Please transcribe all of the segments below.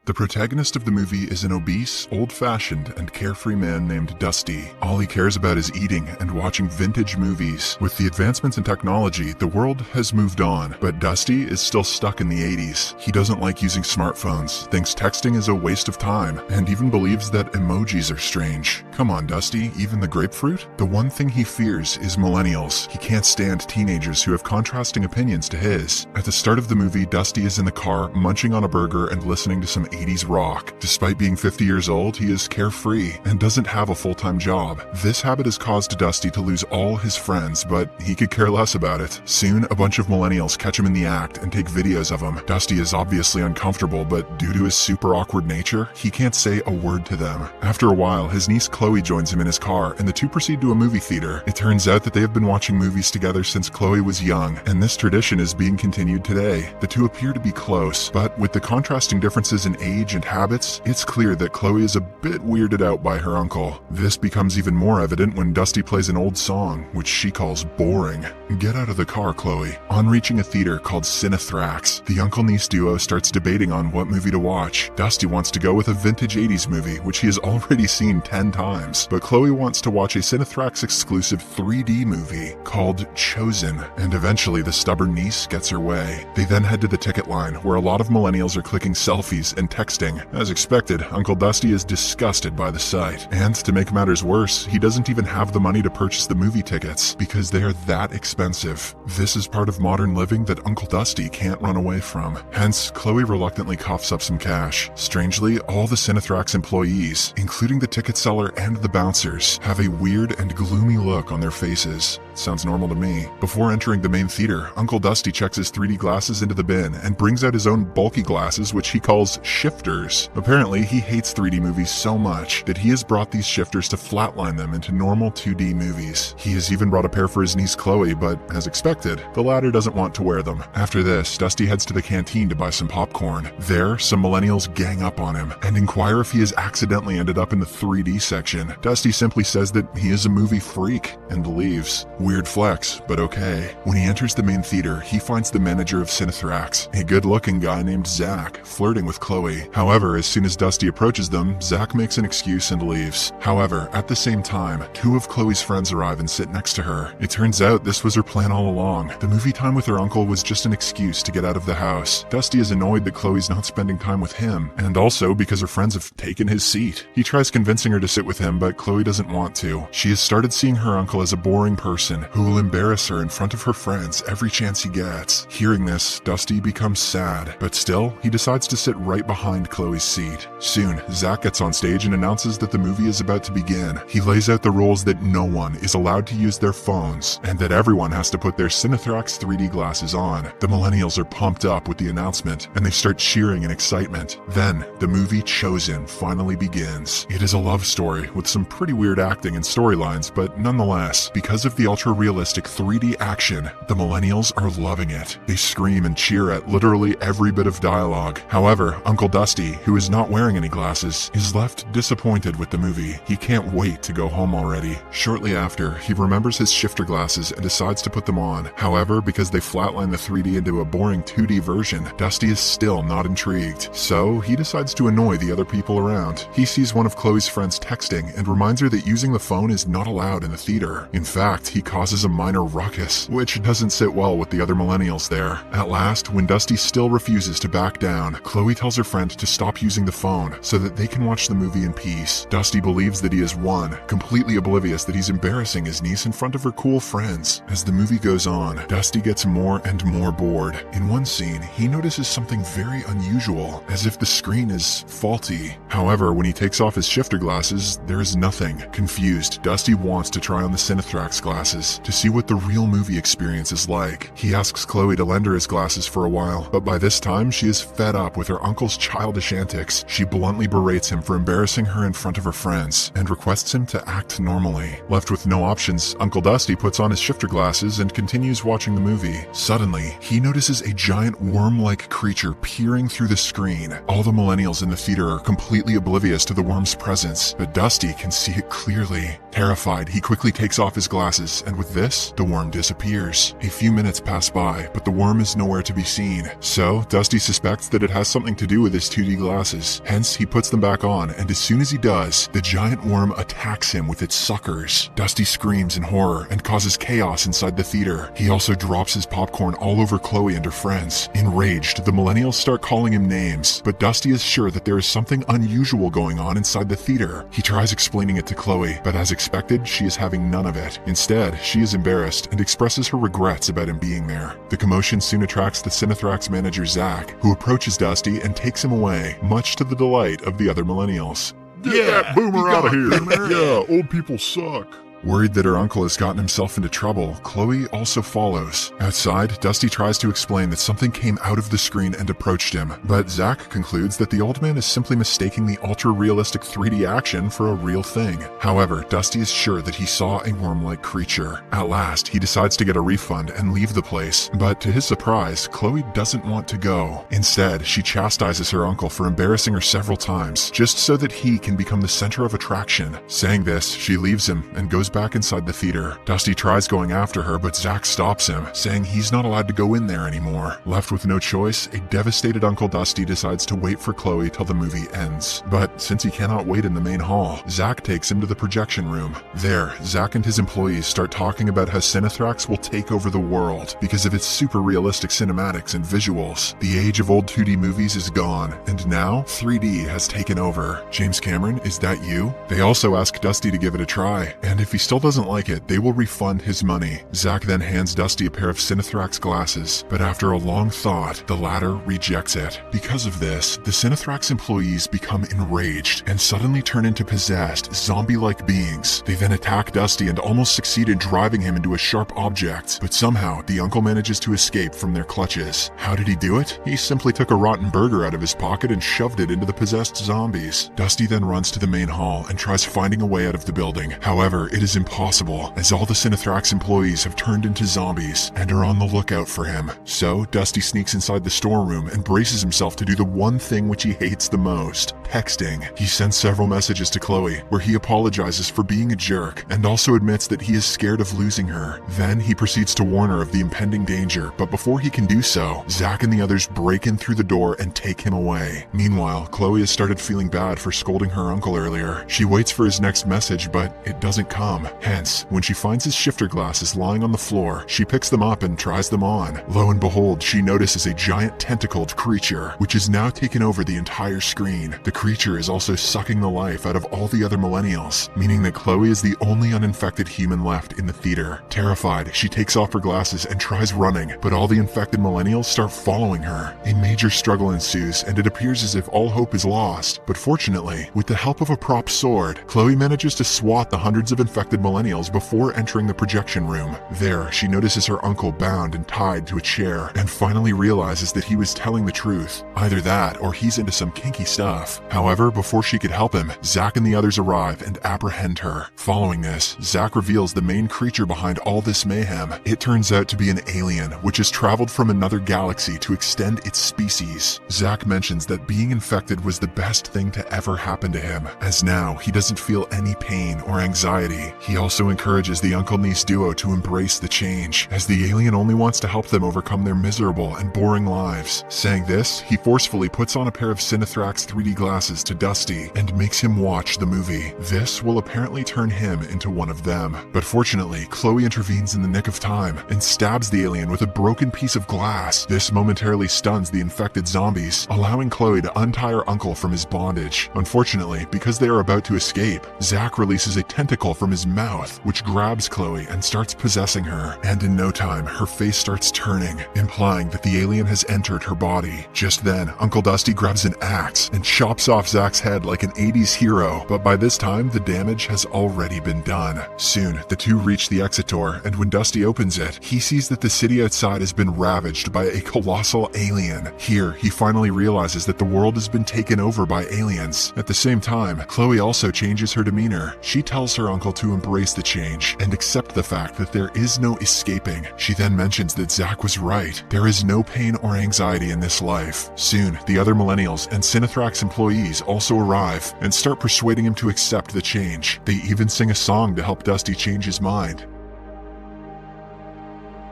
The protagonist of the movie is an obese, old-fashioned, and carefree man named Dusty. All he cares about is eating and watching vintage movies. With the advancements in technology, the world has moved on, but Dusty is still stuck in the 80s. He doesn't like using smartphones, thinks texting is a waste of time, and even believes that emojis are strange. Come on, Dusty, even the grapefruit? The one thing he fears is millennials. He can't stand teenagers who have contrasting opinions to his. At the start of the movie, Dusty is in the car, munching on a burger and listening to some 80s rock. Despite being 50 years old, he is carefree and doesn't have a full-time job. This habit has caused Dusty to lose all his friends, but he could care less about it. Soon, a bunch of millennials catch him in the act and take videos of him. Dusty is obviously uncomfortable, but due to his super awkward nature, he can't say a word to them. After a while, his niece Chloe joins him in his car, and the two proceed to a movie theater. It turns out that they have been watching movies together since Chloe was young, and this tradition is being continued today. The two appear to be close, but with the contrasting differences in age and habits, it's clear that Chloe is a bit weirded out by her uncle. This becomes even more evident when Dusty plays an old song, which she calls boring. Get out of the car, Chloe. On reaching a theater called Cinethrax, the uncle-niece duo starts debating on what movie to watch. Dusty wants to go with a vintage 80s movie, which he has already seen 10 times, but Chloe wants to watch a Cinethrax exclusive 3D movie called Chosen, and eventually the stubborn niece gets her way. They then head to the ticket line, where a lot of millennials are clicking selfies and texting. As expected, Uncle Dusty is disgusted by the sight, and to make matters worse, he doesn't even have the money to purchase the movie tickets because they are that expensive. This is part of modern living that Uncle Dusty can't run away from. Hence, Chloe reluctantly coughs up some cash. Strangely, all the Cinethrax employees, including the ticket seller and the bouncers, have a weird and gloomy look on their faces. Sounds normal to me. Before entering the main theater, Uncle Dusty checks his 3D glasses into the bin and brings out his own bulky glasses, which he calls shifters. Apparently, he hates 3D movies so much that he has brought these shifters to flatline them into normal 2D movies. He has even brought a pair for his niece Chloe, but as expected, the latter doesn't want to wear them. After this, Dusty heads to the canteen to buy some popcorn. There, some millennials gang up on him and inquire if he has accidentally ended up in the 3D section. Dusty simply says that he is a movie freak and leaves. Weird flex, but okay. When he enters the main theater, he finds the manager of Cinethrax, a good-looking guy named Zach, flirting with Chloe. However, as soon as Dusty approaches them, Zach makes an excuse and leaves. However, at the same time, two of Chloe's friends arrive and sit next to her. It turns out this was her plan all along. The movie time with her uncle was just an excuse to get out of the house. Dusty is annoyed that Chloe's not spending time with him, and also because her friends have taken his seat. He tries convincing her to sit with him, but Chloe doesn't want to. She has started seeing her uncle as a boring person who will embarrass her in front of her friends every chance he gets. Hearing this, Dusty becomes sad, but still, he decides to sit right behind Chloe's seat. Soon, Zach gets on stage and announces that the movie is about to begin. He lays out the rules that no one is allowed to use their phones, and that everyone has to put their Cinethrax 3D glasses on. The millennials are pumped up with the announcement, and they start cheering in excitement. Then, the movie Chosen finally begins. It is a love story with some pretty weird acting and storylines, but nonetheless, because of the ultra-realistic 3D action, the millennials are loving it. They scream and cheer at literally every bit of dialogue. However, Uncle Dusty, who is not wearing any glasses, is left disappointed with the movie. He can't wait to go home already. Shortly after, he remembers his shifter glasses and decides to put them on. However, because they flatline the 3D into a boring 2D version, Dusty is still not intrigued. So, he decides to annoy the other people around. He sees one of Chloe's friends texting and reminds her that using the phone is not allowed in the theater. In fact, he causes a minor ruckus, which doesn't sit well with the other millennials there. At last, when Dusty still refuses to back down, Chloe tells her friend to stop using the phone so that they can watch the movie in peace. Dusty believes that he has won, completely oblivious that he's embarrassing his niece in front of her cool friends. As the movie goes on, Dusty gets more and more bored. In one scene, he notices something very unusual, as if the screen is faulty. However, when he takes off his shifter glasses, there is nothing. Confused, Dusty wants to try on the Cinethrax glasses to see what the real movie experience is like. He asks Chloe to lend her his glasses for a while, but by this time she is fed up with her uncle's childish antics. She bluntly berates him for embarrassing her in front of her friends and requests him to act normally. Left with no options, Uncle Dusty puts on his shifter glasses and continues watching the movie. Suddenly, he notices a giant worm-like creature peering through the screen. All the millennials in the theater are completely oblivious to the worm's presence, but Dusty Dusty can see it clearly. Terrified, he quickly takes off his glasses, and with this, the worm disappears. A few minutes pass by, but the worm is nowhere to be seen. So, Dusty suspects that it has something to do with his 2D glasses. Hence, he puts them back on, and as soon as he does, the giant worm attacks him with its suckers. Dusty screams in horror and causes chaos inside the theater. He also drops his popcorn all over Chloe and her friends. Enraged, the millennials start calling him names, but Dusty is sure that there is something unusual going on inside the theater. He tries explaining it to Chloe, but as expected, she is having none of it. Instead, she is embarrassed and expresses her regrets about him being there. The commotion soon attracts the Cinethrax manager Zach, who approaches Dusty and takes him away, much to the delight of the other millennials. Get that boomer out of here! Yeah, old people suck. Worried that her uncle has gotten himself into trouble, Chloe also follows. Outside, Dusty tries to explain that something came out of the screen and approached him, but Zach concludes that the old man is simply mistaking the ultra-realistic 3D action for a real thing. However, Dusty is sure that he saw a worm-like creature. At last, he decides to get a refund and leave the place, but to his surprise, Chloe doesn't want to go. Instead, she chastises her uncle for embarrassing her several times, just so that he can become the center of attraction. Saying this, she leaves him and goes back inside the theater. Dusty tries going after her, but Zach stops him, saying he's not allowed to go in there anymore. Left with no choice, a devastated Uncle Dusty decides to wait for Chloe till the movie ends. But since he cannot wait in the main hall, Zach takes him to the projection room. There, Zach and his employees start talking about how Cinethrax will take over the world because of its super realistic cinematics and visuals. The age of old 2D movies is gone, and now 3D has taken over. James Cameron, is that you? They also ask Dusty to give it a try, and if he still doesn't like it, they will refund his money. Zach then hands Dusty a pair of Cinethrax glasses, but after a long thought, the latter rejects it. Because of this, the Cinethrax employees become enraged and suddenly turn into possessed, zombie-like beings. They then attack Dusty and almost succeed in driving him into a sharp object, but somehow the uncle manages to escape from their clutches. How did he do it? He simply took a rotten burger out of his pocket and shoved it into the possessed zombies. Dusty then runs to the main hall and tries finding a way out of the building. However, it is impossible, as all the Cinethrax employees have turned into zombies and are on the lookout for him. So, Dusty sneaks inside the storeroom and braces himself to do the one thing which he hates the most: texting. He sends several messages to Chloe, where he apologizes for being a jerk and also admits that he is scared of losing her. Then he proceeds to warn her of the impending danger, but before he can do so, Zach and the others break in through the door and take him away. Meanwhile, Chloe has started feeling bad for scolding her uncle earlier. She waits for his next message, but it doesn't come. Hence, when she finds his shifter glasses lying on the floor, she picks them up and tries them on. Lo and behold, she notices a giant tentacled creature, which has now taken over the entire screen. The creature is also sucking the life out of all the other millennials, meaning that Chloe is the only uninfected human left in the theater. Terrified, she takes off her glasses and tries running, but all the infected millennials start following her. A major struggle ensues, and it appears as if all hope is lost. But fortunately, with the help of a prop sword, Chloe manages to swat the hundreds of infected millennials before entering the projection room. There, she notices her uncle bound and tied to a chair, and finally realizes that he was telling the truth. Either that, or he's into some kinky stuff. However, before she could help him, Zach and the others arrive and apprehend her. Following this, Zach reveals the main creature behind all this mayhem. It turns out to be an alien, which has traveled from another galaxy to extend its species. Zach mentions that being infected was the best thing to ever happen to him, as now he doesn't feel any pain or anxiety. He also encourages the uncle-niece duo to embrace the change, as the alien only wants to help them overcome their miserable and boring lives. Saying this, he forcefully puts on a pair of Cinethrax 3D glasses to Dusty and makes him watch the movie. This will apparently turn him into one of them. But fortunately, Chloe intervenes in the nick of time and stabs the alien with a broken piece of glass. This momentarily stuns the infected zombies, allowing Chloe to untie her uncle from his bondage. Unfortunately, because they are about to escape, Zach releases a tentacle from his mouth, which grabs Chloe and starts possessing her. And in no time, her face starts turning, implying that the alien has entered her body. Just then, Uncle Dusty grabs an axe and chops off Zach's head like an 80s hero, but by this time, the damage has already been done. Soon, the two reach the exit door, and when Dusty opens it, he sees that the city outside has been ravaged by a colossal alien. Here, he finally realizes that the world has been taken over by aliens. At the same time, Chloe also changes her demeanor. She tells her uncle to to embrace the change and accept the fact that there is no escaping. She then mentions that Zach was right. There is no pain or anxiety in this life. Soon, the other millennials and Cinethrax employees also arrive and start persuading him to accept the change. They even sing a song to help Dusty change his mind.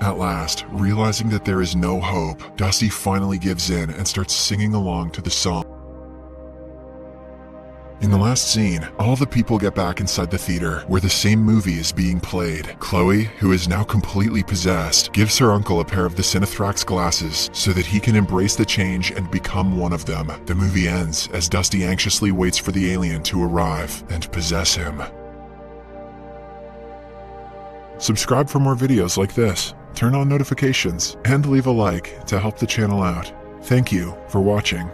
At last, realizing that there is no hope, Dusty finally gives in and starts singing along to the song. In the last scene, all the people get back inside the theater where the same movie is being played. Chloe, who is now completely possessed, gives her uncle a pair of the Cinethrax glasses so that he can embrace the change and become one of them. The movie ends as Dusty anxiously waits for the alien to arrive and possess him. Subscribe for more videos like this, turn on notifications, and leave a like to help the channel out. Thank you for watching.